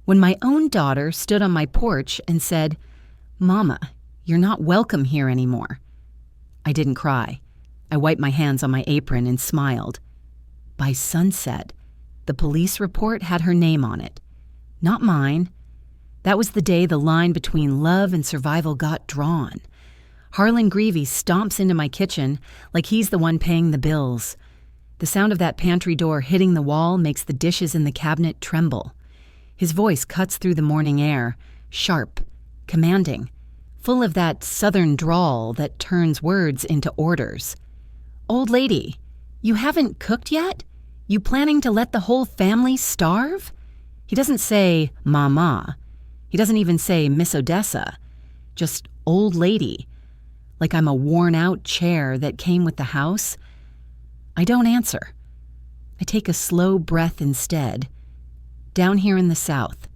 when my own daughter stood on my porch and said, "Mama, you're not welcome here anymore." I didn't cry. I wiped my hands on my apron and smiled. By sunset, the police report had her name on it. Not mine. That was the day the line between love and survival got drawn. Harlan Greavy stomps into my kitchen like he's the one paying the bills. The sound of that pantry door hitting the wall makes the dishes in the cabinet tremble. His voice cuts through the morning air, sharp, commanding, full of that southern drawl that turns words into orders. "Old lady, you haven't cooked yet? You planning to let the whole family starve?" He doesn't say "Mama." He doesn't even say "Miss Odessa." Just "old lady," like I'm a worn-out chair that came with the house. I don't answer. I take a slow breath instead. Down here in the South,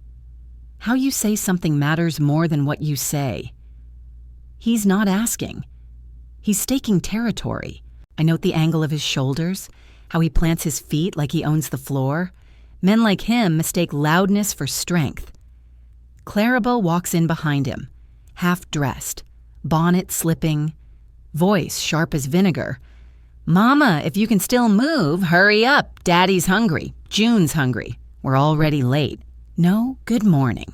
how you say something matters more than what you say. He's not asking. He's staking territory. I note the angle of his shoulders, how he plants his feet like he owns the floor. Men like him mistake loudness for strength. Clarabelle walks in behind him, half-dressed, bonnet slipping, voice sharp as vinegar. "Mama, if you can still move, hurry up. Daddy's hungry. June's hungry. We're already late." No good morning.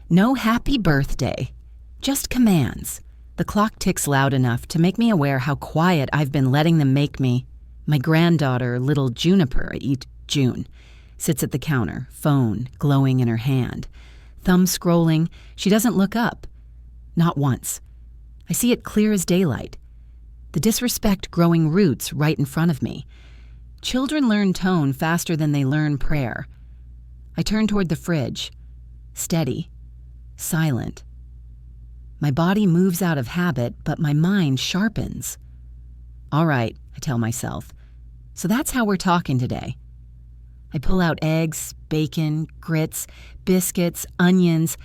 No happy birthday. Just commands. The clock ticks loud enough to make me aware how quiet I've been letting them make me. My granddaughter, little Juniper, June, sits at the counter, phone glowing in her hand. Thumb scrolling, she doesn't look up. Not once. I see it clear as daylight. The disrespect growing roots right in front of me. Children learn tone faster than they learn prayer. I turn toward the fridge. Steady. Silent. My body moves out of habit, but my mind sharpens. All right, I tell myself. So that's how we're talking today. I pull out eggs, bacon, grits, biscuits, onions,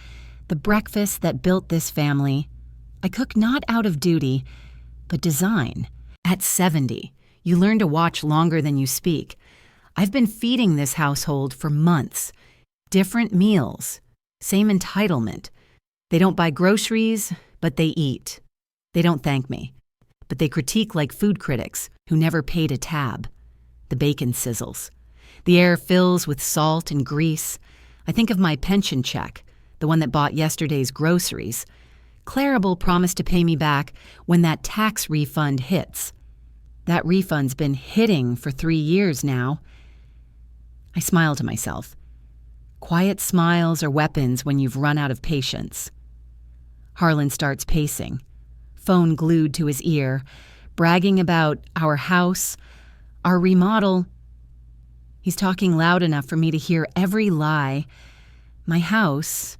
the breakfast that built this family. I cook not out of duty, but design. At 70, you learn to watch longer than you speak. I've been feeding this household for months. Different meals, same entitlement. They don't buy groceries, but they eat. They don't thank me, but they critique like food critics who never paid a tab. The bacon sizzles. The air fills with salt and grease. I think of my pension check, the one that bought yesterday's groceries. Clarabelle promised to pay me back when that tax refund hits. That refund's been hitting for 3 years now. I smile to myself. Quiet smiles are weapons when you've run out of patience. Harlan starts pacing, phone glued to his ear, bragging about our house, our remodel. He's talking loud enough for me to hear every lie. My house,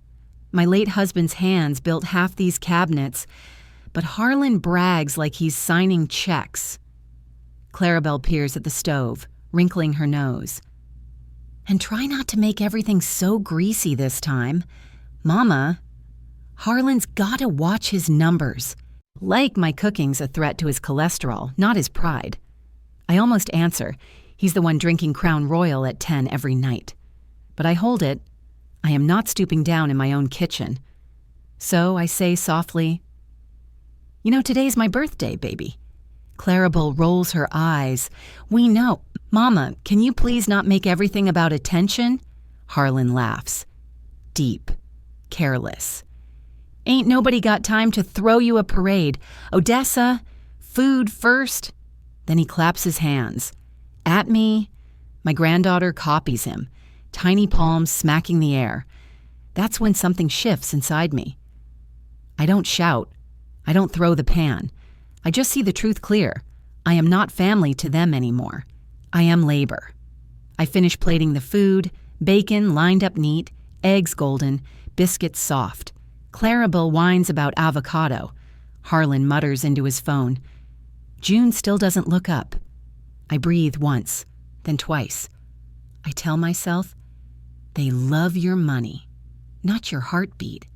my late husband's hands built half these cabinets, but Harlan brags like he's signing checks. Clarabelle peers at the stove, wrinkling her nose. And try not to make everything so greasy this time. Mama, Harlan's gotta watch his numbers. Like my cooking's a threat to his cholesterol, not his pride. I almost answer. He's the one drinking Crown Royal at 10 every night. But I hold it. I am not stooping down in my own kitchen. So I say softly, "You know, today's my birthday, baby." Clarabelle rolls her eyes. "We know. Mama, can you please not make everything about attention?" Harlan laughs. Deep. Careless. "Ain't nobody got time to throw you a parade. Odessa, food first." Then he claps his hands. At me. My granddaughter copies him, tiny palms smacking the air. That's when something shifts inside me. I don't shout. I don't throw the pan. I just see the truth clear. I am not family to them anymore. I am labor. I finish plating the food, bacon lined up neat, eggs golden, biscuits soft. Clarabelle whines about avocado. Harlan mutters into his phone. June still doesn't look up. I breathe once, then twice. I tell myself, they love your money, not your heartbeat.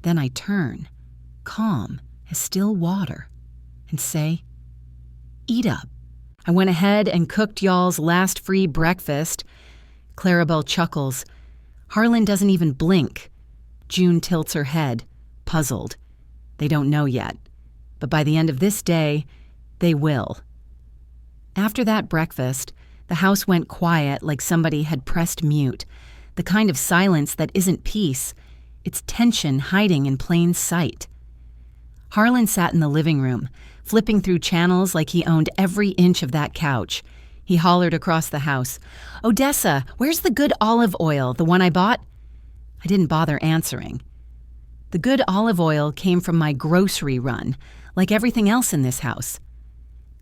Then I turn, calm as still water, and say, "Eat up." I went ahead and cooked y'all's last free breakfast. Clarabelle chuckles. Harlan doesn't even blink. June tilts her head, puzzled. They don't know yet, but by the end of this day, they will. After that breakfast, the house went quiet like somebody had pressed mute, the kind of silence that isn't peace, it's tension hiding in plain sight. Harlan sat in the living room, flipping through channels like he owned every inch of that couch. He hollered across the house, "Odessa, where's the good olive oil, the one I bought?" I didn't bother answering. The good olive oil came from my grocery run, like everything else in this house.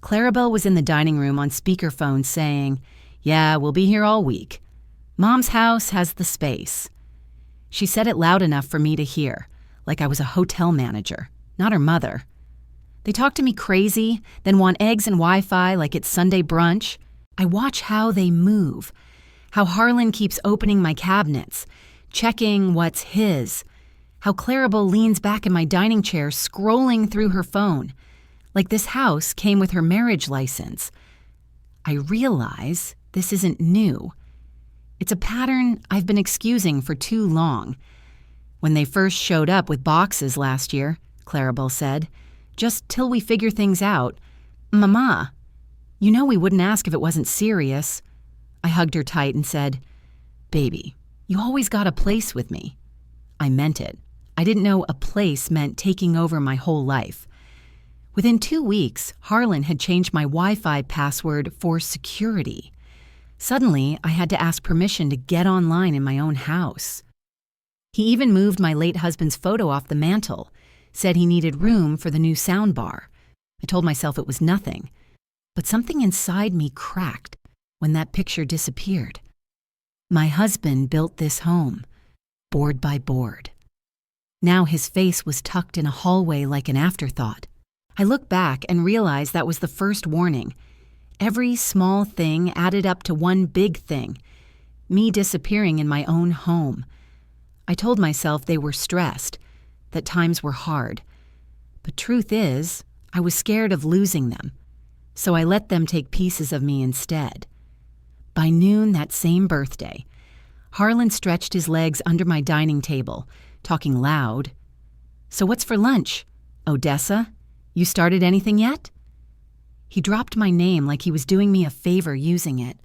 Clarabelle was in the dining room on speakerphone saying, "Yeah, we'll be here all week. Mom's house has the space." She said it loud enough for me to hear, like I was a hotel manager, not her mother. They talk to me crazy, then want eggs and Wi-Fi like it's Sunday brunch. I watch how they move, how Harlan keeps opening my cabinets, checking what's his, how Clarabelle leans back in my dining chair scrolling through her phone, like this house came with her marriage license. I realize this isn't new. It's a pattern I've been excusing for too long. When they first showed up with boxes last year, Clarabelle said, "Just till we figure things out. Mama, you know we wouldn't ask if it wasn't serious." I hugged her tight and said, "Baby, you always got a place with me." I meant it. I didn't know a place meant taking over my whole life. Within 2 weeks, Harlan had changed my Wi-Fi password for security. Suddenly, I had to ask permission to get online in my own house. He even moved my late husband's photo off the mantle, said he needed room for the new soundbar. I told myself it was nothing, but something inside me cracked when that picture disappeared. My husband built this home, board by board. Now his face was tucked in a hallway like an afterthought. I look back and realize that was the first warning. Every small thing added up to one big thing, me disappearing in my own home. I told myself they were stressed, that times were hard. But truth is, I was scared of losing them, so I let them take pieces of me instead. By noon that same birthday, Harlan stretched his legs under my dining table, talking loud. "So what's for lunch? Odessa? You started anything yet?" He dropped my name like he was doing me a favor using it.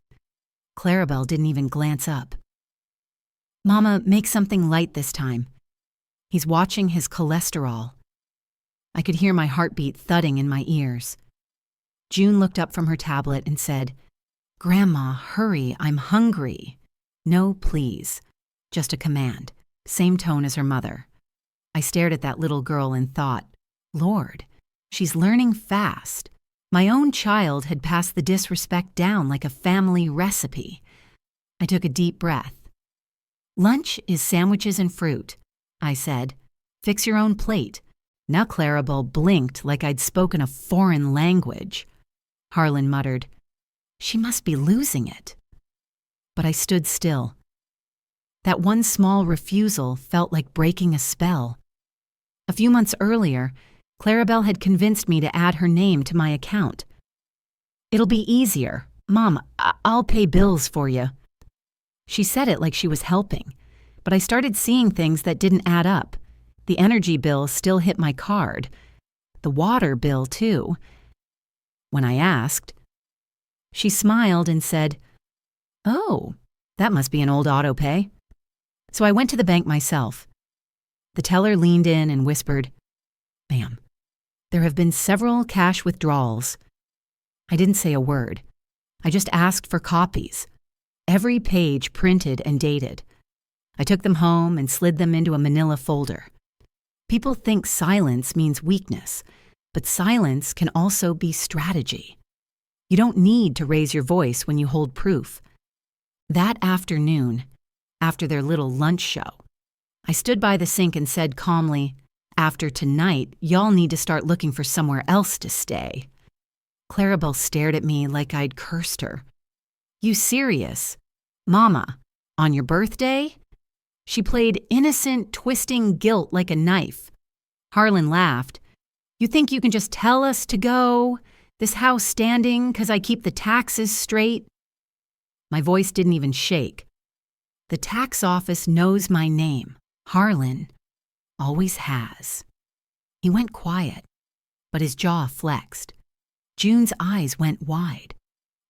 Clarabelle didn't even glance up. "Mama, make something light this time." He's watching his cholesterol. I could hear my heartbeat thudding in my ears. June looked up from her tablet and said, "Grandma, hurry, I'm hungry." No, please. Just a command. Same tone as her mother. I stared at that little girl and thought, Lord, she's learning fast. My own child had passed the disrespect down like a family recipe. I took a deep breath. "Lunch is sandwiches and fruit," I said. "Fix your own plate." Now Clarabelle blinked like I'd spoken a foreign language. Harlan muttered, "She must be losing it." But I stood still. That one small refusal felt like breaking a spell. A few months earlier, Clarabelle had convinced me to add her name to my account. "It'll be easier. Mom, I'll pay bills for you." She said it like she was helping, but I started seeing things that didn't add up. The energy bill still hit my card. The water bill, too. When I asked, she smiled and said, "Oh, that must be an old auto pay." So I went to the bank myself. The teller leaned in and whispered, "Ma'am, there have been several cash withdrawals." I didn't say a word. I just asked for copies. Every page printed and dated. I took them home and slid them into a manila folder. People think silence means weakness, but silence can also be strategy. You don't need to raise your voice when you hold proof. That afternoon, after their little lunch show, I stood by the sink and said calmly, "After tonight, y'all need to start looking for somewhere else to stay." Clarabelle stared at me like I'd cursed her. "You serious? Mama, on your birthday?" She played innocent, twisting guilt like a knife. Harlan laughed. "You think you can just tell us to go? This house standing 'cause I keep the taxes straight?" My voice didn't even shake. The tax office knows my name. Harlan. Always has. He went quiet, but his jaw flexed. June's eyes went wide.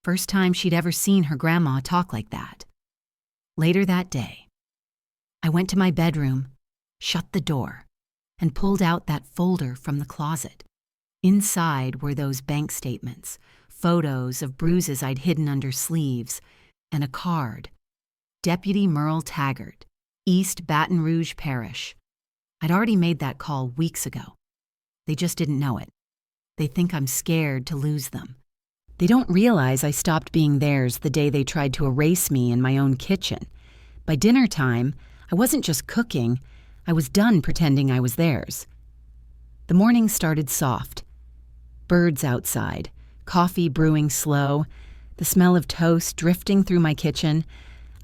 First time she'd ever seen her grandma talk like that. Later that day, I went to my bedroom, shut the door, and pulled out that folder from the closet. Inside were those bank statements, photos of bruises I'd hidden under sleeves, and a card. Deputy Merle Taggart, East Baton Rouge Parish. I'd already made that call weeks ago. They just didn't know it. They think I'm scared to lose them. They don't realize I stopped being theirs the day they tried to erase me in my own kitchen. By dinner time, I wasn't just cooking, I was done pretending I was theirs. The morning started soft. Birds outside, coffee brewing slow, the smell of toast drifting through my kitchen.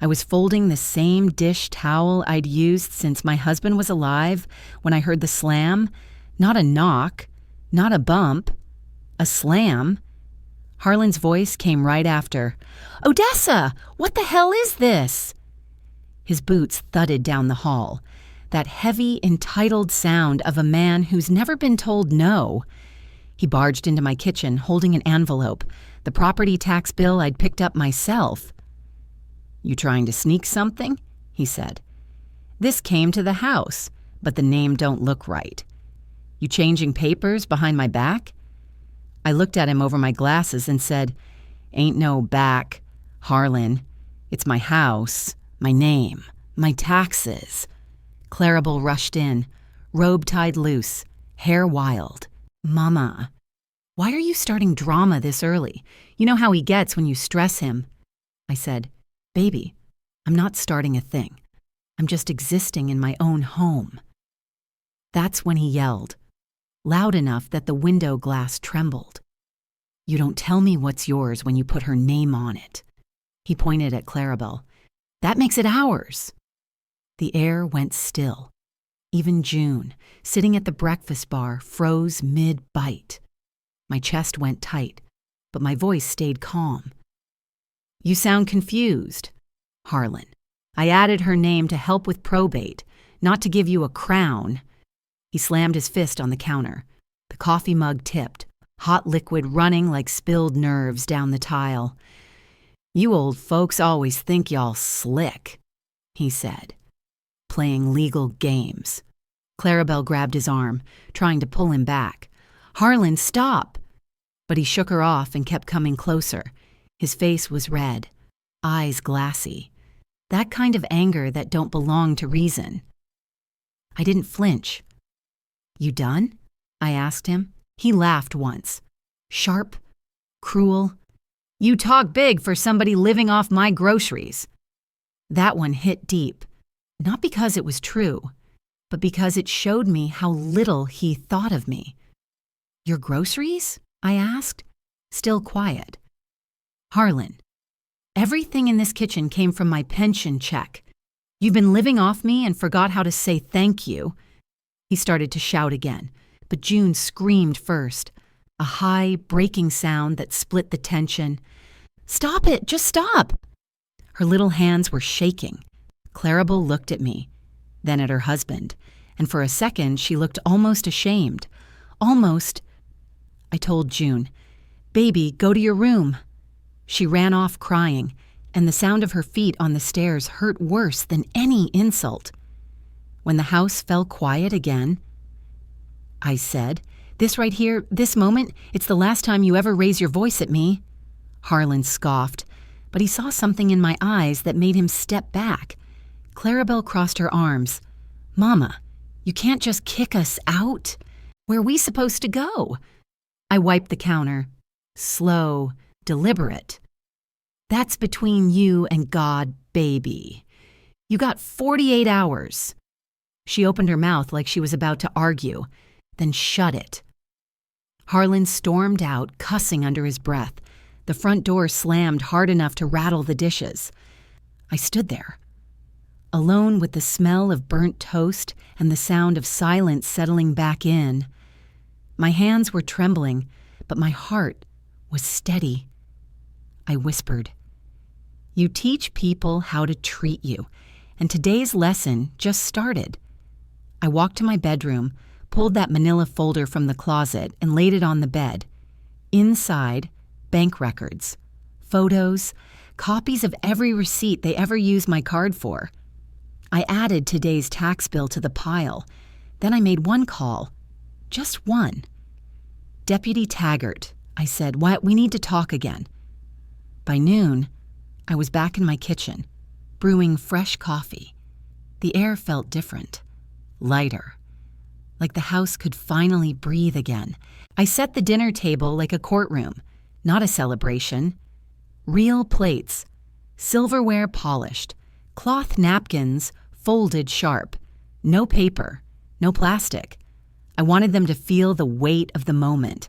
I was folding the same dish towel I'd used since my husband was alive when I heard the slam. Not a knock, not a bump, a slam. Harlan's voice came right after. "Odessa, what the hell is this?" His boots thudded down the hall, that heavy, entitled sound of a man who's never been told no. He barged into my kitchen holding an envelope, the property tax bill I'd picked up myself. "You trying to sneak something?" he said. "This came to the house, but the name don't look right. You changing papers behind my back?" I looked at him over my glasses and said, "Ain't no back, Harlan. It's my house, my name, my taxes." Clarabelle rushed in, robe tied loose, hair wild. "Mama, why are you starting drama this early? You know how he gets when you stress him." I said, "Baby, I'm not starting a thing. I'm just existing in my own home." That's when he yelled, loud enough that the window glass trembled. "You don't tell me what's yours when you put her name on it." He pointed at Clarabelle. "That makes it ours." The air went still. Even June, sitting at the breakfast bar, froze mid-bite. My chest went tight, but my voice stayed calm. "You sound confused, Harlan. I added her name to help with probate, not to give you a crown." He slammed his fist on the counter. The coffee mug tipped, hot liquid running like spilled nerves down the tile. "You old folks always think y'all slick," he said. "Playing legal games." Clarabelle grabbed his arm, trying to pull him back. "Harlan, stop!" But he shook her off and kept coming closer. His face was red, eyes glassy. That kind of anger that don't belong to reason. I didn't flinch. "You done?" I asked him. He laughed once. Sharp, cruel. "You talk big for somebody living off my groceries." That one hit deep, not because it was true, but because it showed me how little he thought of me. "Your groceries?" I asked, still quiet. "Harlan, everything in this kitchen came from my pension check. You've been living off me and forgot how to say thank you." He started to shout again, but June screamed first, a high, breaking sound that split the tension. "Stop it! Just stop!" Her little hands were shaking. Clarabelle looked at me, then at her husband, and for a second she looked almost ashamed. Almost. I told June, "Baby, go to your room." She ran off crying, and the sound of her feet on the stairs hurt worse than any insult. When the house fell quiet again, I said, "This right here, this moment, it's the last time you ever raise your voice at me." Harlan scoffed, but he saw something in my eyes that made him step back. Clarabelle crossed her arms. "Mama, you can't just kick us out. Where are we supposed to go?" I wiped the counter. Slow, deliberate. "That's between you and God, baby. You got 48 hours. She opened her mouth like she was about to argue, then shut it. Harlan stormed out, cussing under his breath. The front door slammed hard enough to rattle the dishes. I stood there, alone with the smell of burnt toast and the sound of silence settling back in. My hands were trembling, but my heart was steady. I whispered, You teach people how to treat you, and today's lesson just started. I walked to my bedroom, pulled that manila folder from the closet, and laid it on the bed. Inside, bank records, photos, copies of every receipt they ever used my card for. I added today's tax bill to the pile. Then I made one call. Just one. "Deputy Taggart," I said, "we need to talk again." By noon, I was back in my kitchen, brewing fresh coffee. The air felt different, lighter, like the house could finally breathe again. I set the dinner table like a courtroom, not a celebration. Real plates, silverware polished, cloth napkins folded sharp, no paper, no plastic. I wanted them to feel the weight of the moment.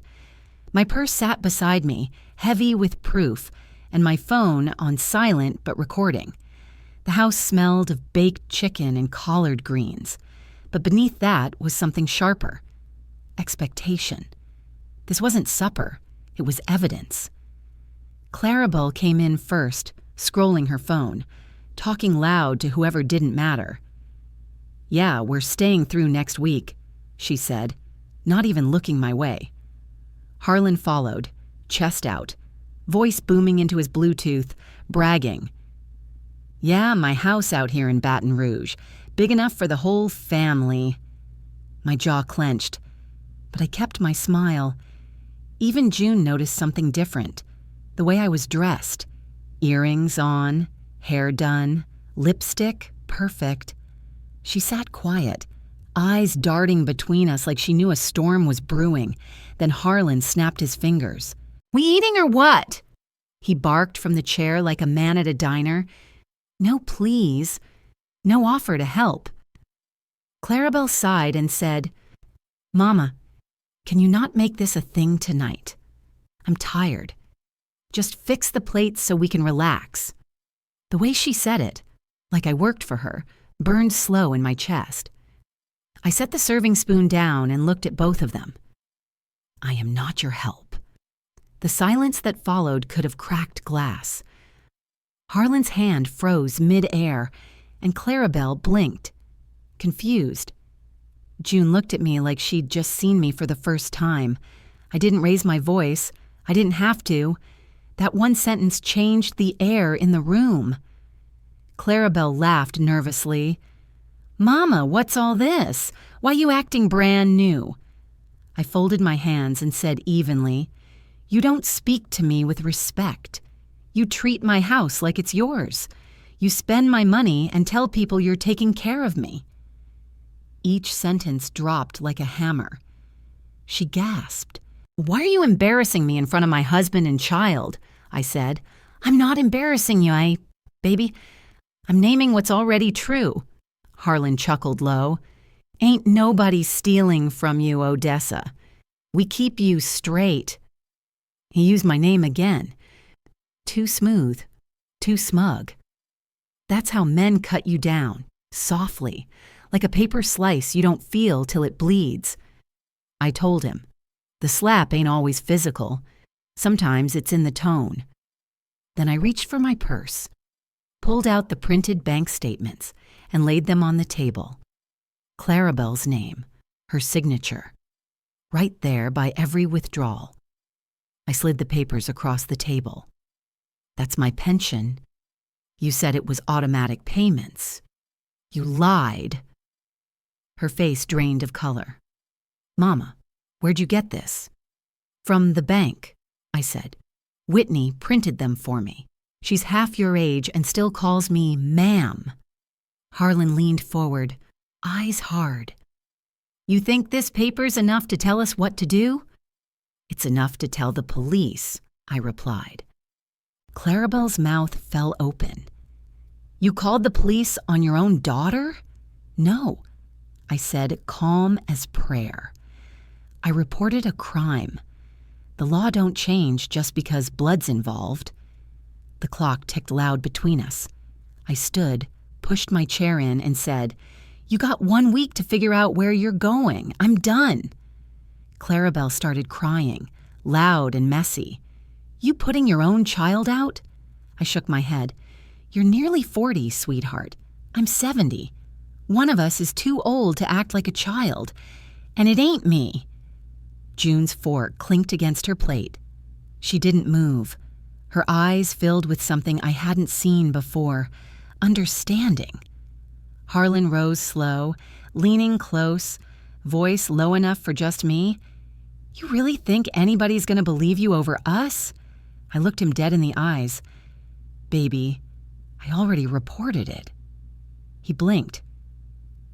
My purse sat beside me, heavy with proof, and my phone on silent but recording. The house smelled of baked chicken and collard greens, but beneath that was something sharper. Expectation. This wasn't supper, it was evidence. Clarabelle came in first, scrolling her phone, talking loud to whoever didn't matter. "Yeah, we're staying through next week," she said, not even looking my way. Harlan followed, chest out, voice booming into his Bluetooth, bragging. "Yeah, my house out here in Baton Rouge, big enough for the whole family." My jaw clenched, but I kept my smile. Even June noticed something different. The way I was dressed. Earrings on, hair done, lipstick perfect. She sat quiet, eyes darting between us like she knew a storm was brewing. Then Harlan snapped his fingers. "We eating or what?" He barked from the chair like a man at a diner. No please, no offer to help. Clarabelle sighed and said, "Mama, can you not make this a thing tonight? I'm tired. Just fix the plates so we can relax." The way she said it, like I worked for her, burned slow in my chest. I set the serving spoon down and looked at both of them. "I am not your help." The silence that followed could have cracked glass. Harlan's hand froze mid-air, and Clarabelle blinked, confused. June looked at me like she'd just seen me for the first time. I didn't raise my voice. I didn't have to. That one sentence changed the air in the room. Clarabelle laughed nervously. "Mama, what's all this? Why you acting brand new?" I folded my hands and said evenly, "You don't speak to me with respect. You treat my house like it's yours. You spend my money and tell people you're taking care of me." Each sentence dropped like a hammer. She gasped. "Why are you embarrassing me in front of my husband and child?" I said. "I'm not embarrassing you, baby. I'm naming what's already true." Harlan chuckled low. "Ain't nobody stealing from you, Odessa. We keep you straight." He used my name again. Too smooth, too smug. That's how men cut you down, softly, like a paper slice you don't feel till it bleeds. I told him, the slap ain't always physical. Sometimes it's in the tone. Then I reached for my purse, pulled out the printed bank statements, and laid them on the table. Clarabelle's name, her signature, right there by every withdrawal. I slid the papers across the table. "That's my pension. You said it was automatic payments. You lied." Her face drained of color. "Mama, where'd you get this?" "From the bank," I said. "Whitney printed them for me. She's half your age and still calls me ma'am." Harlan leaned forward, eyes hard. "You think this paper's enough to tell us what to do?" "It's enough to tell the police," I replied. Clarabelle's mouth fell open. "You called the police on your own daughter?" "No," I said, calm as prayer. "I reported a crime. The law don't change just because blood's involved." The clock ticked loud between us. I stood, pushed my chair in, and said, "You got 1 week to figure out where you're going. I'm done." Clarabelle started crying, loud and messy. "You putting your own child out?" I shook my head. You're nearly 40, sweetheart. I'm 70. One of us is too old to act like a child, and it ain't me." June's fork clinked against her plate. She didn't move. Her eyes filled with something I hadn't seen before, understanding. Harlan rose slow, leaning close, voice low enough for just me. "You really think anybody's gonna believe you over us?" I looked him dead in the eyes. "Baby, I already reported it." He blinked.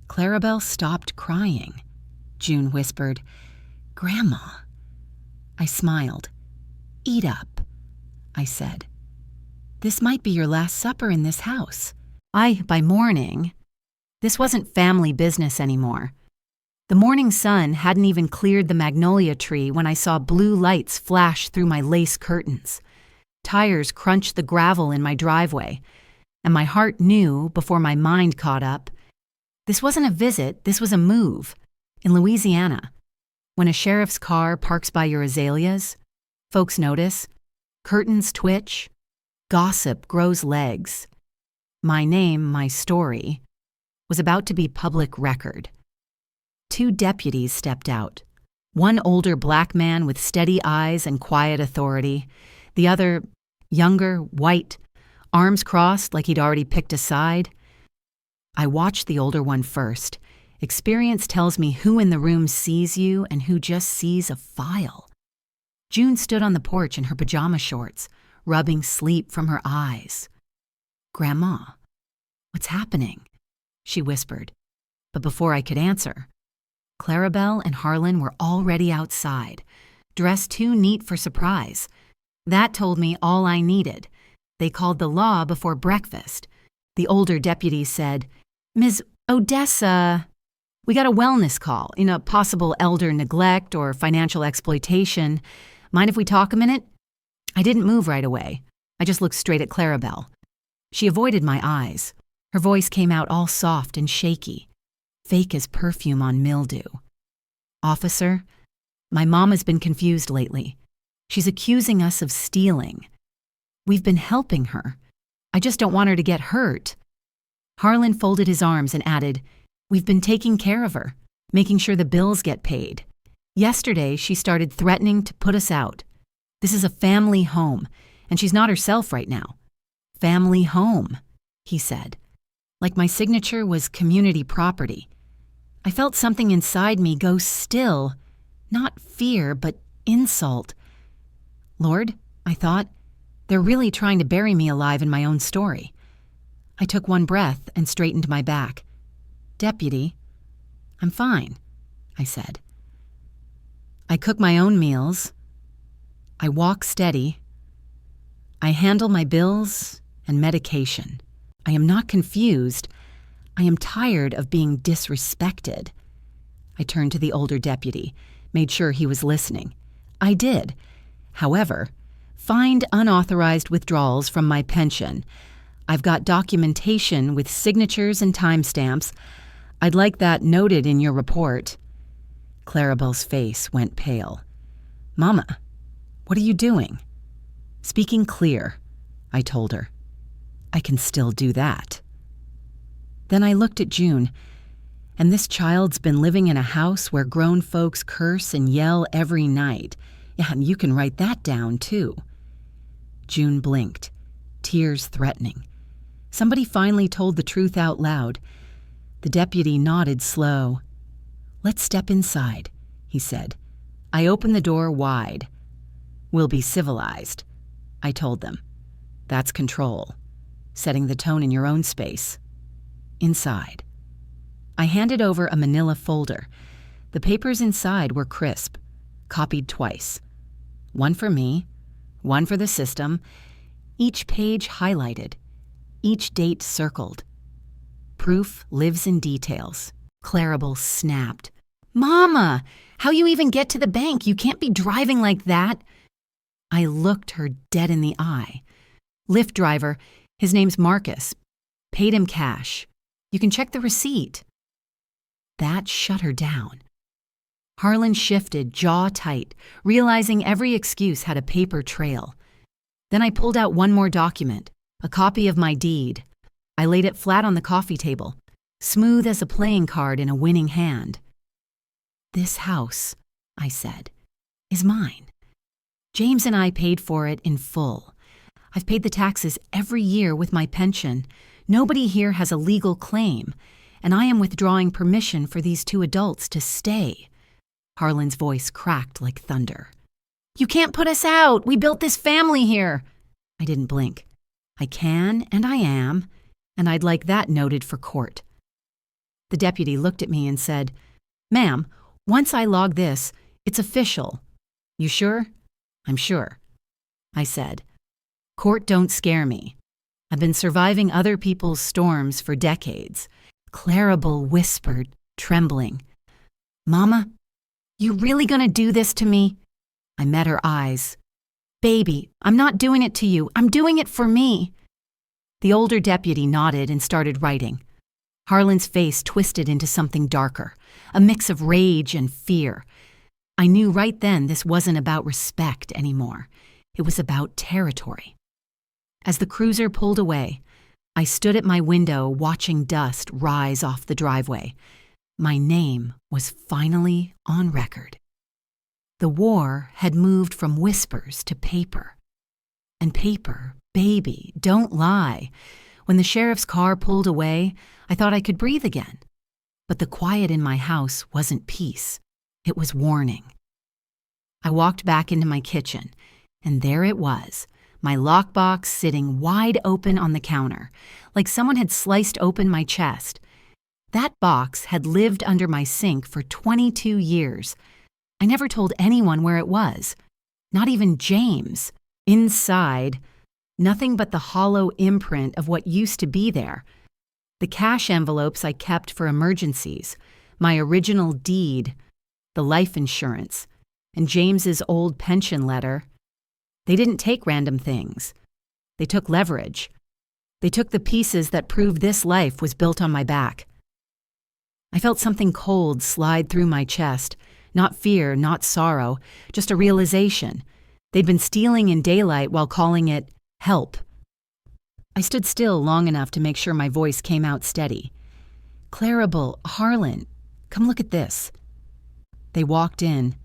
"Clarabelle stopped crying," June whispered. "Grandma." I smiled. "Eat up," I said. "This might be your last supper in this house." By morning, this wasn't family business anymore. The morning sun hadn't even cleared the magnolia tree when I saw blue lights flash through my lace curtains. Tires crunched the gravel in my driveway, and my heart knew, before my mind caught up, this wasn't a visit, this was a move. In Louisiana, when a sheriff's car parks by your azaleas, folks notice, curtains twitch, gossip grows legs. My name, my story, was about to be public record. 2 deputies stepped out. One older black man with steady eyes and quiet authority. The other, younger, white, arms crossed like he'd already picked a side. I watched the older one first. Experience tells me who in the room sees you and who just sees a file. June stood on the porch in her pajama shorts, rubbing sleep from her eyes. "Grandma, what's happening?" she whispered. But before I could answer, Clarabelle and Harlan were already outside, dressed too neat for surprise. That told me all I needed. They called the law before breakfast. The older deputy said, "Ms. Odessa, we got a wellness call, possible elder neglect or financial exploitation. Mind if we talk a minute?" I didn't move right away. I just looked straight at Clarabelle. She avoided my eyes. Her voice came out all soft and shaky, fake as perfume on mildew. "Officer, my mom has been confused lately. She's accusing us of stealing. We've been helping her. I just don't want her to get hurt." Harlan folded his arms and added, "We've been taking care of her, making sure the bills get paid. Yesterday, she started threatening to put us out. This is a family home, and she's not herself right now." "Family home," he said, like my signature was community property. I felt something inside me go still, not fear, but insult. Lord, I thought, they're really trying to bury me alive in my own story. I took one breath and straightened my back. "Deputy, I'm fine," I said. "I cook my own meals. I walk steady. I handle my bills and medication. I am not confused. I am tired of being disrespected." I turned to the older deputy, made sure he was listening. I did. However, find unauthorized withdrawals from my pension. I've got documentation with signatures and timestamps. I'd like that noted in your report. Clarabelle's face went pale. "Mama, what are you doing?" "Speaking clear," I told her. "I can still do that." Then I looked at June, and this child's been living in a house where grown folks curse and yell every night. Yeah, and you can write that down, too. June blinked, tears threatening. Somebody finally told the truth out loud. The deputy nodded slow. "Let's step inside," he said. I opened the door wide. "We'll be civilized," I told them. "That's control. Setting the tone in your own space. Inside." I handed over a manila folder. The papers inside were crisp, copied twice. One for me, one for the system, each page highlighted, each date circled. Proof lives in details. Clarabelle snapped. "Mama, how you even get to the bank? You can't be driving like that." I looked her dead in the eye. "Lyft driver, his name's Marcus. Paid him cash. You can check the receipt." That shut her down. Harlan shifted, jaw tight, realizing every excuse had a paper trail. Then I pulled out one more document, A copy of my deed. I laid it flat on the coffee table, smooth as a playing card in a winning hand. "This house," I said, "is mine. James and I paid for it in full. I've paid the taxes every year with my pension. Nobody here has a legal claim, and I am withdrawing permission for these two adults to stay." Harlan's voice cracked like thunder. "You can't put us out! We built this family here!" I didn't blink. "I can, and I am, and I'd like that noted for court." The deputy looked at me and said, "Ma'am, once I log this, it's official." "You sure?" "I'm sure." I said, "Court don't scare me. I've been surviving other people's storms for decades." Clarabelle whispered, trembling, "Mama, you really gonna do this to me?" I met her eyes. "Baby, I'm not doing it to you. I'm doing it for me." The older deputy nodded and started writing. Harlan's face twisted into something darker, a mix of rage and fear. I knew right then this wasn't about respect anymore. It was about territory. As the cruiser pulled away, I stood at my window watching dust rise off the driveway. My name was finally on record. The war had moved from whispers to paper. And paper, baby, don't lie. When the sheriff's car pulled away, I thought I could breathe again. But the quiet in my house wasn't peace. It was warning. I walked back into my kitchen, and there it was, my lockbox sitting wide open on the counter, like someone had sliced open my chest. That box had lived under my sink for 22 years. I never told anyone where it was, not even James. Inside, nothing but the hollow imprint of what used to be there. The cash envelopes I kept for emergencies, my original deed, the life insurance, and James's old pension letter. They didn't take random things. They took leverage. They took the pieces that proved this life was built on my back. I felt something cold slide through my chest. Not fear, not sorrow, just a realization. They'd been stealing in daylight while calling it help. I stood still long enough to make sure my voice came out steady. "Clarabelle, Harlan, come look at this." They walked in,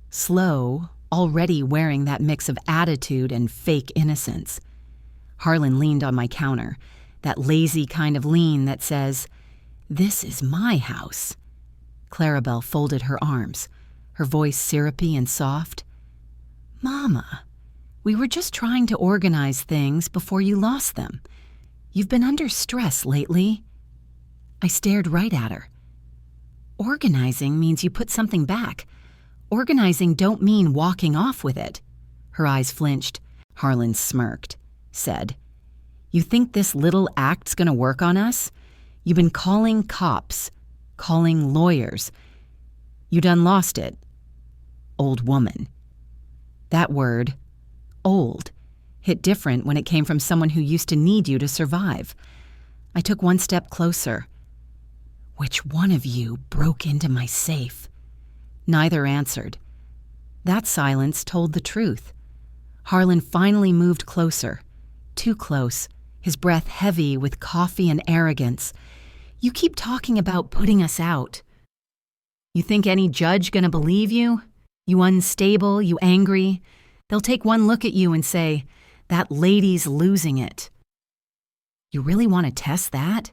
slow, already wearing that mix of attitude and fake innocence. Harlan leaned on my counter, that lazy kind of lean that says, "This is my house." Clarabelle folded her arms, her voice syrupy and soft. "Mama, we were just trying to organize things before you lost them. You've been under stress lately." I stared right at her. "Organizing means you put something back. Organizing don't mean walking off with it." Her eyes flinched. Harlan smirked, said, "You think this little act's gonna work on us? You've been calling cops, calling lawyers. You done lost it. Old woman." That word, old, hit different when it came from someone who used to need you to survive. I took one step closer. "Which one of you broke into my safe?" Neither answered. That silence told the truth. Harlan finally moved closer, too close, his breath heavy with coffee and arrogance. "You keep talking about putting us out. You think any judge gonna believe you? You unstable, you angry? They'll take one look at you and say, 'That lady's losing it.' You really want to test that?"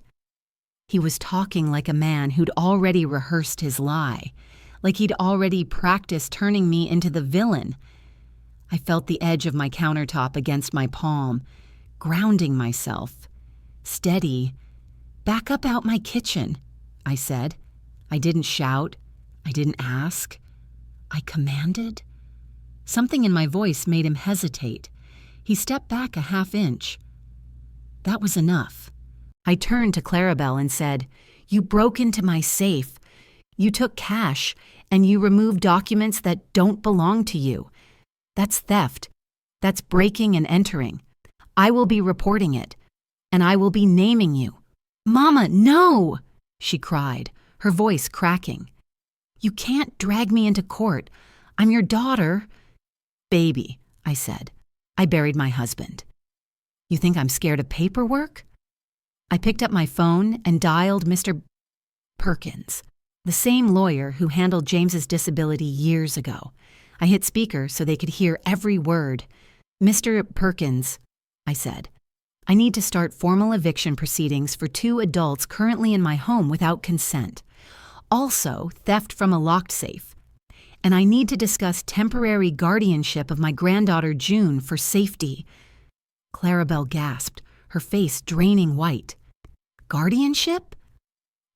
He was talking like a man who'd already rehearsed his lie, like he'd already practiced turning me into the villain. I felt the edge of my countertop against my palm, grounding myself. "Steady. Back up out my kitchen," I said. I didn't shout. I didn't ask. I commanded. Something in my voice made him hesitate. He stepped back a half inch. That was enough. I turned to Clarabelle and said, "You broke into my safe. You took cash, and you removed documents that don't belong to you. That's theft. That's breaking and entering. I will be reporting it, and I will be naming you." "Mama, no!" she cried, her voice cracking. "You can't drag me into court. I'm your daughter." "Baby," I said. I buried my husband. You think I'm scared of paperwork? I picked up my phone and dialed Mr. Perkins, the same lawyer who handled James's disability years ago. I hit speaker so they could hear every word. Mr. Perkins, I said, I need to start formal eviction proceedings for 2 adults currently in my home without consent. Also, theft from a locked safe. And I need to discuss temporary guardianship of my granddaughter June for safety. Clarabelle gasped, her face draining white. Guardianship?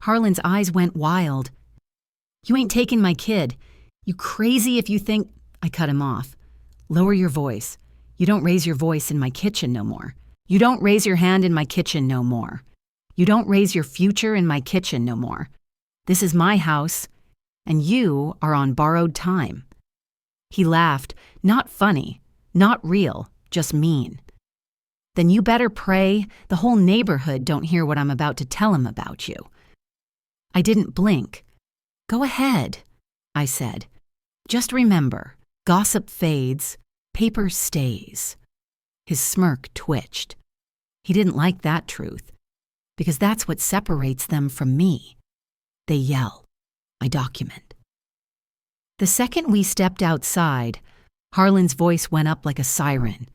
Harlan's eyes went wild. You ain't taking my kid. You crazy if you think... I cut him off. Lower your voice. You don't raise your voice in my kitchen no more. You don't raise your hand in my kitchen no more. You don't raise your future in my kitchen no more. This is my house, and you are on borrowed time. He laughed, not funny, not real, just mean. Then you better pray the whole neighborhood don't hear what I'm about to tell him about you. I didn't blink. Go ahead, I said. Just remember, gossip fades, paper stays. His smirk twitched. He didn't like that truth, because that's what separates them from me. They yell. I document. The second we stepped outside, Harlan's voice went up like a siren.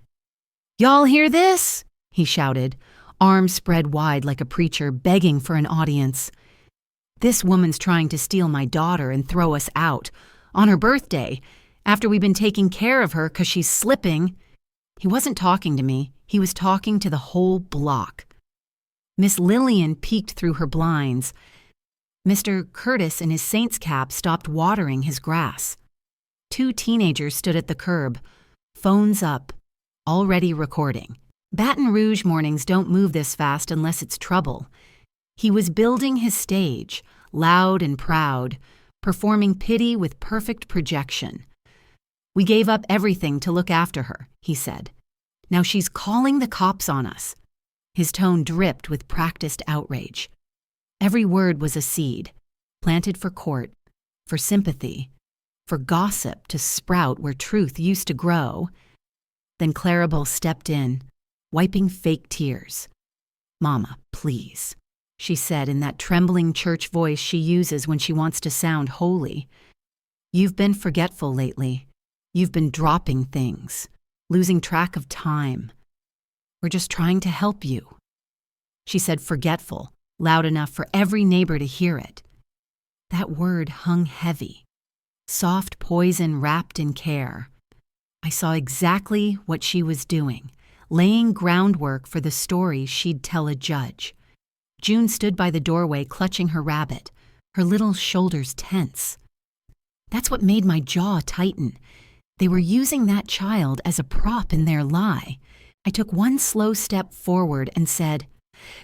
Y'all hear this? He shouted, arms spread wide like a preacher begging for an audience. This woman's trying to steal my daughter and throw us out. On her birthday, after we've been taking care of her 'cause she's slipping. He wasn't talking to me. He was talking to the whole block. Miss Lillian peeked through her blinds. Mr. Curtis in his saint's cap stopped watering his grass. 2 teenagers stood at the curb, phones up, already recording. Baton Rouge mornings don't move this fast unless it's trouble. He was building his stage, loud and proud, performing pity with perfect projection. We gave up everything to look after her, he said. Now she's calling the cops on us. His tone dripped with practiced outrage. Every word was a seed, planted for court, for sympathy, for gossip to sprout where truth used to grow. Then Clarabelle stepped in, wiping fake tears. Mama, please, she said in that trembling church voice she uses when she wants to sound holy. You've been forgetful lately. You've been dropping things, losing track of time. We're just trying to help you. She said forgetful, loud enough for every neighbor to hear it. That word hung heavy, soft poison wrapped in care. I saw exactly what she was doing, laying groundwork for the story she'd tell a judge. June stood by the doorway clutching her rabbit, her little shoulders tense. That's what made my jaw tighten. They were using that child as a prop in their lie. I took one slow step forward and said,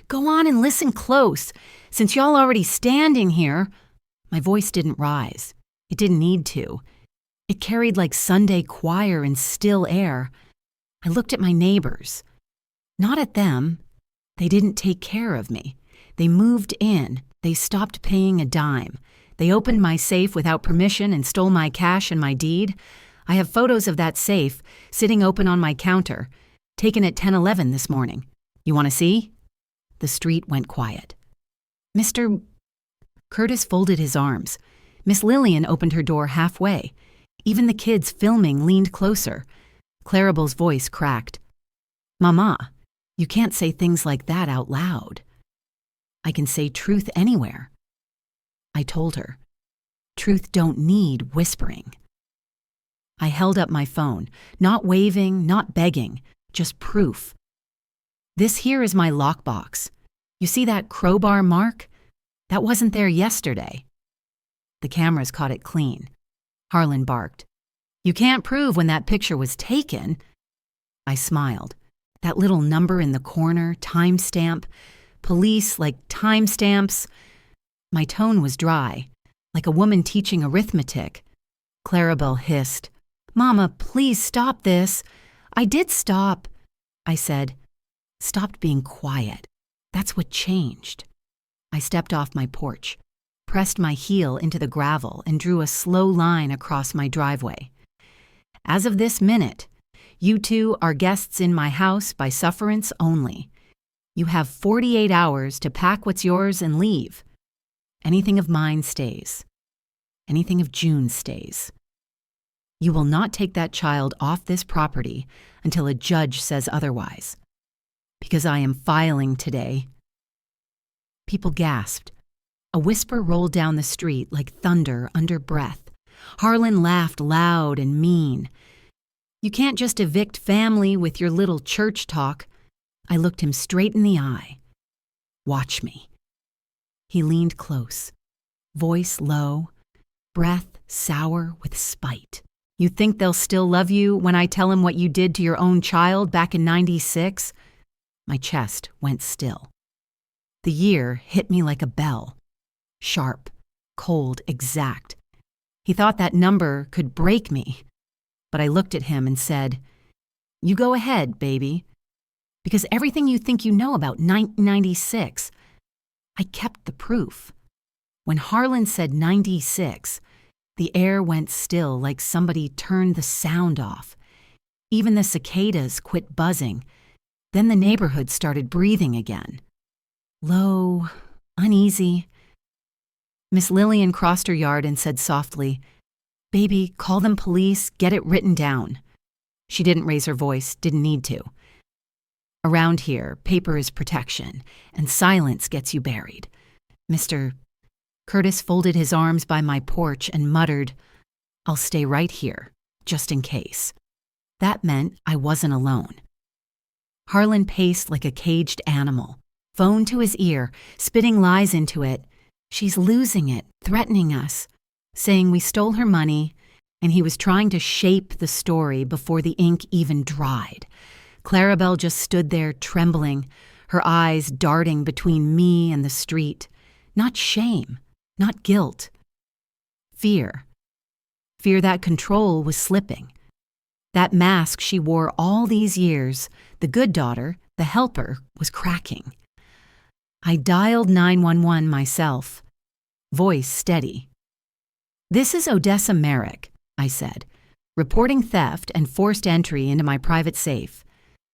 Go on and listen close. Since y'all already standing here. My voice didn't rise. It didn't need to. It carried like Sunday choir in still air. I looked at my neighbors. Not at them. They didn't take care of me. They moved in. They stopped paying a dime. They opened my safe without permission and stole my cash and my deed. I have photos of that safe sitting open on my counter, taken at 10:11 this morning. You want to see? The street went quiet. Mr. Curtis folded his arms. Miss Lillian opened her door halfway. Even the kids filming leaned closer. Clarabelle's voice cracked. Mama, you can't say things like that out loud. I can say truth anywhere. I told her. Truth don't need whispering. I held up my phone, not waving, not begging, just proof. This here is my lockbox. You see that crowbar mark? That wasn't there yesterday. The cameras caught it clean. Harlan barked. You can't prove when that picture was taken. I smiled. That little number in the corner, timestamp. Police like timestamps. My tone was dry, like a woman teaching arithmetic. Clarabelle hissed. Mama, please stop this. I did stop. I said, stopped being quiet. That's what changed. I stepped off my porch, pressed my heel into the gravel, and drew a slow line across my driveway. As of this minute, You two are guests in my house by sufferance only. You have 48 hours to pack what's yours and leave. Anything of mine stays. Anything of June stays. You will not take that child off this property until a judge says otherwise. Because I am filing today." People gasped. A whisper rolled down the street like thunder under breath. Harlan laughed loud and mean. "You can't just evict family with your little church talk." I looked him straight in the eye. "Watch me." He leaned close, voice low, breath sour with spite. "You think they'll still love you when I tell them what you did to your own child back in '96? My chest went still. The year hit me like a bell. Sharp, cold, exact. He thought that number could break me. But I looked at him and said, "You go ahead, baby. Because everything you think you know about 1996, I kept the proof." When Harlan said 96, the air went still like somebody turned the sound off. Even the cicadas quit buzzing. Then the neighborhood started breathing again. Low, uneasy. Miss Lillian crossed her yard and said softly, "Baby, call them police, get it written down." She didn't raise her voice, didn't need to. Around here, paper is protection, and silence gets you buried. Mr. Curtis folded his arms by my porch and muttered, "I'll stay right here, just in case." That meant I wasn't alone. Harlan paced like a caged animal, phone to his ear, spitting lies into it. She's losing it, threatening us, saying we stole her money, and he was trying to shape the story before the ink even dried. Clarabelle just stood there trembling, her eyes darting between me and the street. Not shame, not guilt. Fear. Fear that control was slipping. That mask she wore all these years, the good daughter, the helper, was cracking. I dialed 911 myself, voice steady. "This is Odessa Merrick," I said, "reporting theft and forced entry into my private safe.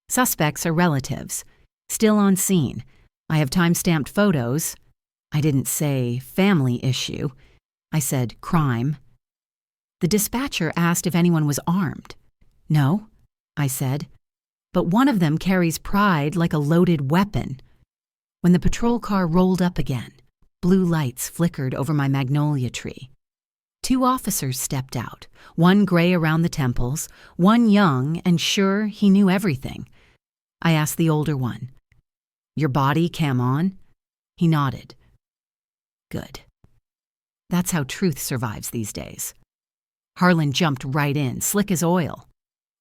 Suspects are relatives, still on scene. I have time-stamped photos." I didn't say family issue. I said crime. The dispatcher asked if anyone was armed. "No," I said, "but one of them carries pride like a loaded weapon." When the patrol car rolled up again, blue lights flickered over my magnolia tree. 2 officers stepped out, one gray around the temples, one young and sure he knew everything. I asked the older one, "Your body cam on?" He nodded. Good. That's how truth survives these days. Harlan jumped right in, slick as oil.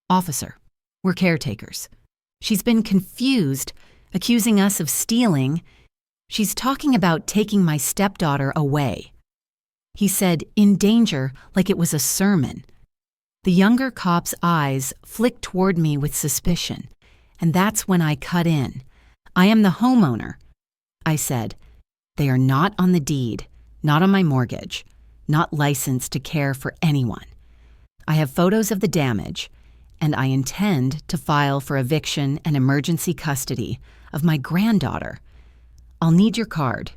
"Officer, we're caretakers. She's been confused, accusing us of stealing. She's talking about taking my stepdaughter away." He said, "in danger," like it was a sermon. The younger cop's eyes flicked toward me with suspicion, and that's when I cut in. "I am the homeowner." I said, "They are not on the deed, not on my mortgage, not licensed to care for anyone. I have photos of the damage, and I intend to file for eviction and emergency custody of my granddaughter. I'll need your card."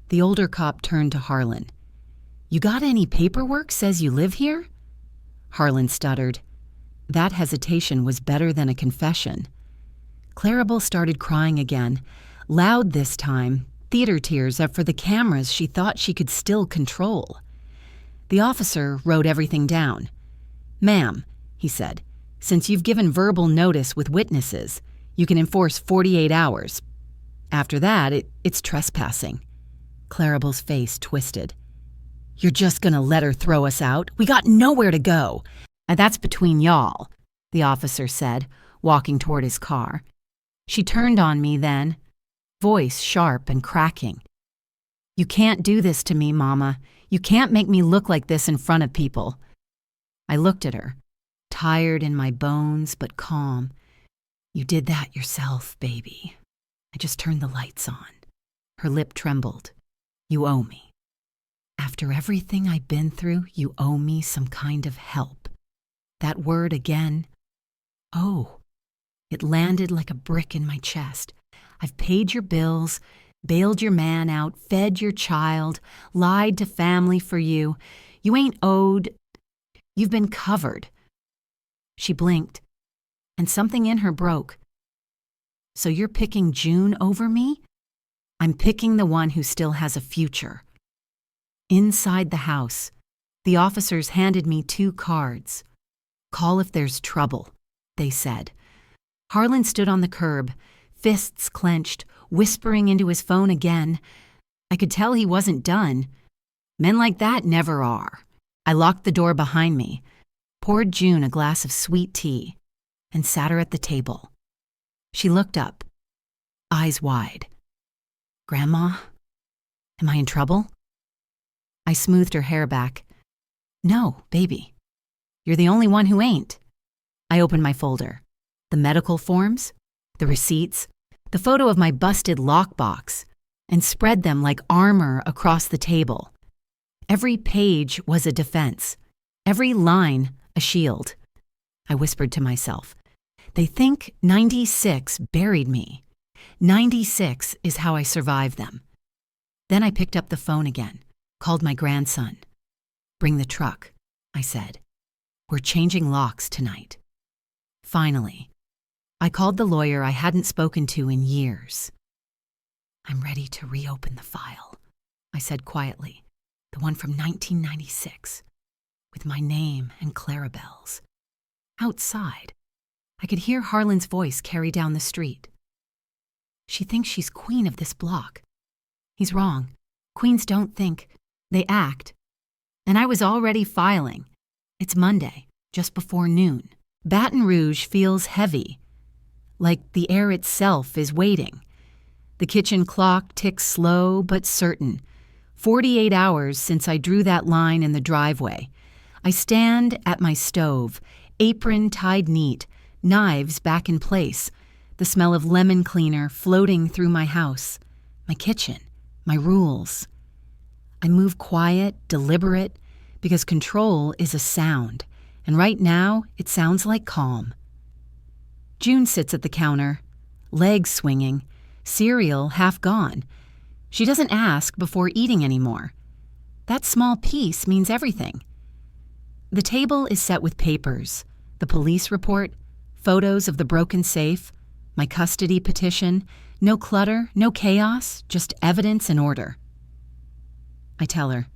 The older cop turned to Harlan. "You got any paperwork says you live here?" Harlan stuttered. That hesitation was better than a confession. Clarabelle started crying again, loud this time, theater tears up for the cameras she thought she could still control. The officer wrote everything down. "Ma'am," he said, "since you've given verbal notice with witnesses, you can enforce 48 hours. After that, it's trespassing." Clarabelle's face twisted. "You're just gonna let her throw us out? We got nowhere to go." "And that's between y'all," the officer said, walking toward his car. She turned on me then, voice sharp and cracking. "You can't do this to me, Mama. You can't make me look like this in front of people." I looked at her, tired in my bones but calm. "You did that yourself, baby." I just turned the lights on. Her lip trembled. "You owe me. After everything I've been through, you owe me some kind of help." That word again, Oh, it landed like a brick in my chest. I've paid your bills, bailed your man out, fed your child, lied to family for you. You ain't owed. You've been covered. She blinked, and something in her broke. So you're picking June over me? I'm picking the one who still has a future. Inside the house, the officers handed me 2 cards. Call if there's trouble, they said. Harlan stood on the curb, fists clenched, whispering into his phone again. I could tell he wasn't done. Men like that never are. I locked the door behind me, poured June a glass of sweet tea, and sat her at the table. She looked up, eyes wide. Grandma, am I in trouble? I smoothed her hair back. No, baby. You're the only one who ain't. I opened my folder. The medical forms, the receipts, the photo of my busted lockbox, and spread them like armor across the table. Every page was a defense, every line a shield. I whispered to myself, they think 96 buried me. 96 is how I survived them. Then I picked up the phone again, called my grandson. Bring the truck, I said. We're changing locks tonight. Finally, I called the lawyer I hadn't spoken to in years. I'm ready to reopen the file, I said quietly, the one from 1996, with my name and Clarabelle's. Outside, I could hear Harlan's voice carry down the street. She thinks she's queen of this block. He's wrong. Queens don't think, they act. And I was already filing. It's Monday, just before noon. Baton Rouge feels heavy, like the air itself is waiting. The kitchen clock ticks slow but certain. 48 hours since I drew that line in the driveway. I stand at my stove, apron tied neat, knives back in place, the smell of lemon cleaner floating through my house, my kitchen, my rules. I move quiet, deliberate, because control is a sound, and right now it sounds like calm. June sits at the counter, legs swinging, cereal half gone. She doesn't ask before eating anymore. That small piece means everything. The table is set with papers, the police report, photos of the broken safe, my custody petition, no clutter, no chaos, just evidence and order. I tell her,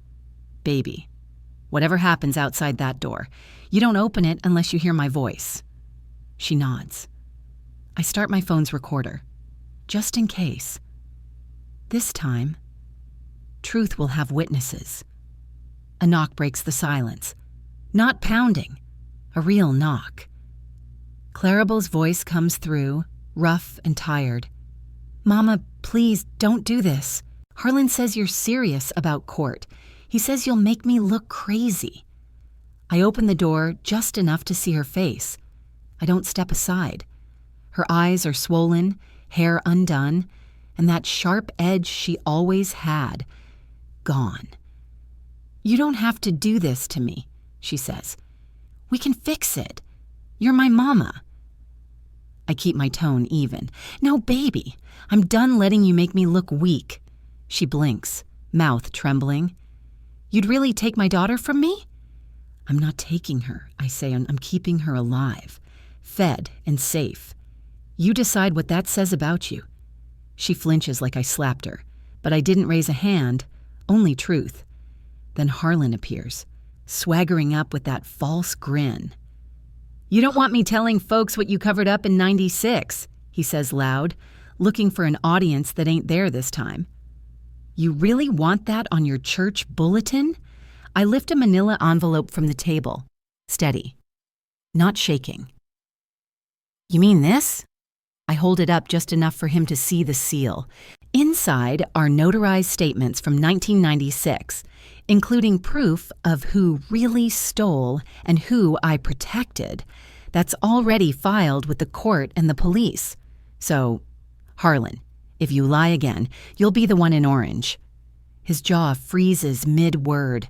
baby, whatever happens outside that door, you don't open it unless you hear my voice. She nods. I start my phone's recorder, just in case. This time, truth will have witnesses. A knock breaks the silence. Not pounding, a real knock. Clarabelle's voice comes through, rough and tired. Mama, please don't do this. Harlan says you're serious about court. He says you'll make me look crazy. I open the door just enough to see her face. I don't step aside. Her eyes are swollen, hair undone, and that sharp edge she always had, gone. You don't have to do this to me, she says. We can fix it. You're my mama. I keep my tone even. No, baby, I'm done letting you make me look weak. She blinks, mouth trembling. You'd really take my daughter from me? I'm not taking her, I say, I'm keeping her alive, fed and safe. You decide what that says about you. She flinches like I slapped her, but I didn't raise a hand, only truth. Then Harlan appears, swaggering up with that false grin. You don't want me telling folks what you covered up in 96, he says loud, looking for an audience that ain't there this time. You really want that on your church bulletin? I lift a manila envelope from the table, steady, not shaking. You mean this? I hold it up just enough for him to see the seal. Inside are notarized statements from 1996, including proof of who really stole and who I protected. That's already filed with the court and the police. So, Harlan, if you lie again, you'll be the one in orange. His jaw freezes mid-word.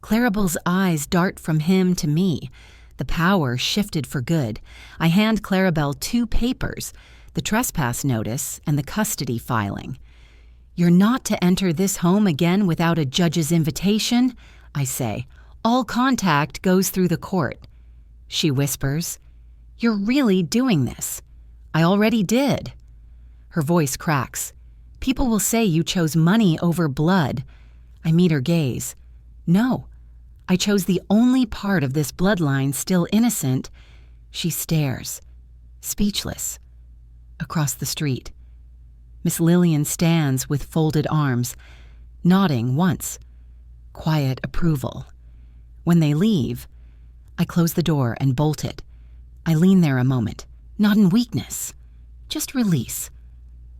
Clarabelle's eyes dart from him to me. The power shifted for good. I hand Clarabelle 2 papers, the trespass notice and the custody filing. "You're not to enter this home again without a judge's invitation," I say. "All contact goes through the court." She whispers, "You're really doing this." "I already did." Her voice cracks. "People will say you chose money over blood." I meet her gaze. "No, I chose the only part of this bloodline still innocent." She stares, speechless. Across the street, Miss Lillian stands with folded arms, nodding once. Quiet approval. When they leave, I close the door and bolt it. I lean there a moment, not in weakness, just release.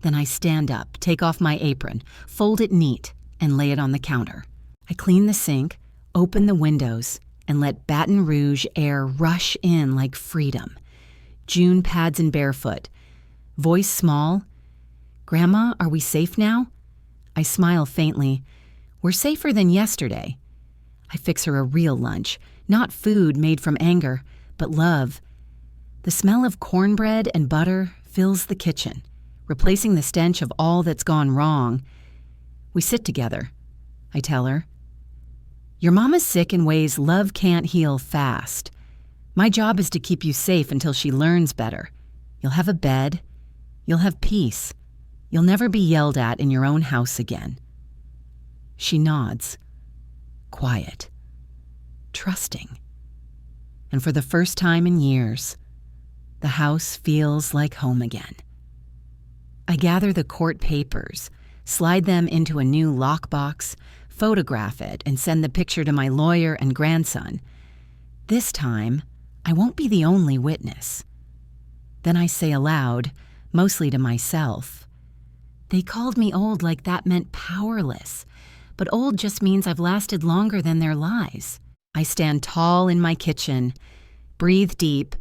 Then I stand up, take off my apron, fold it neat, and lay it on the counter. I clean the sink, open the windows, and let Baton Rouge air rush in like freedom. June pads and barefoot. Voice small. "Grandma, are we safe now?" I smile faintly. "We're safer than yesterday." I fix her a real lunch, not food made from anger, but love. The smell of cornbread and butter fills the kitchen, replacing the stench of all that's gone wrong. We sit together. I tell her, "Your mama's sick in ways love can't heal fast. My job is to keep you safe until she learns better. You'll have a bed. You'll have peace. You'll never be yelled at in your own house again." She nods, quiet, trusting. And for the first time in years, the house feels like home again. I gather the court papers, slide them into a new lockbox, photograph it, and send the picture to my lawyer and grandson. This time, I won't be the only witness. Then I say aloud, mostly to myself, "They called me old like that meant powerless, but old just means I've lasted longer than their lies." I stand tall in my kitchen, breathe deep,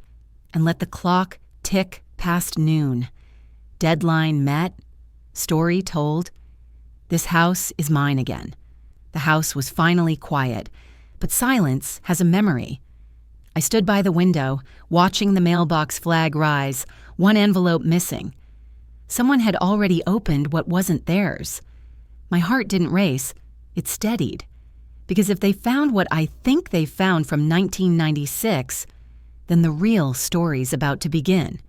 and let the clock tick past noon. Deadline met, story told. This house is mine again. The house was finally quiet, but silence has a memory. I stood by the window, watching the mailbox flag rise, one envelope missing. Someone had already opened what wasn't theirs. My heart didn't race, it steadied. Because if they found what I think they found from 1996, then the real story's about to begin.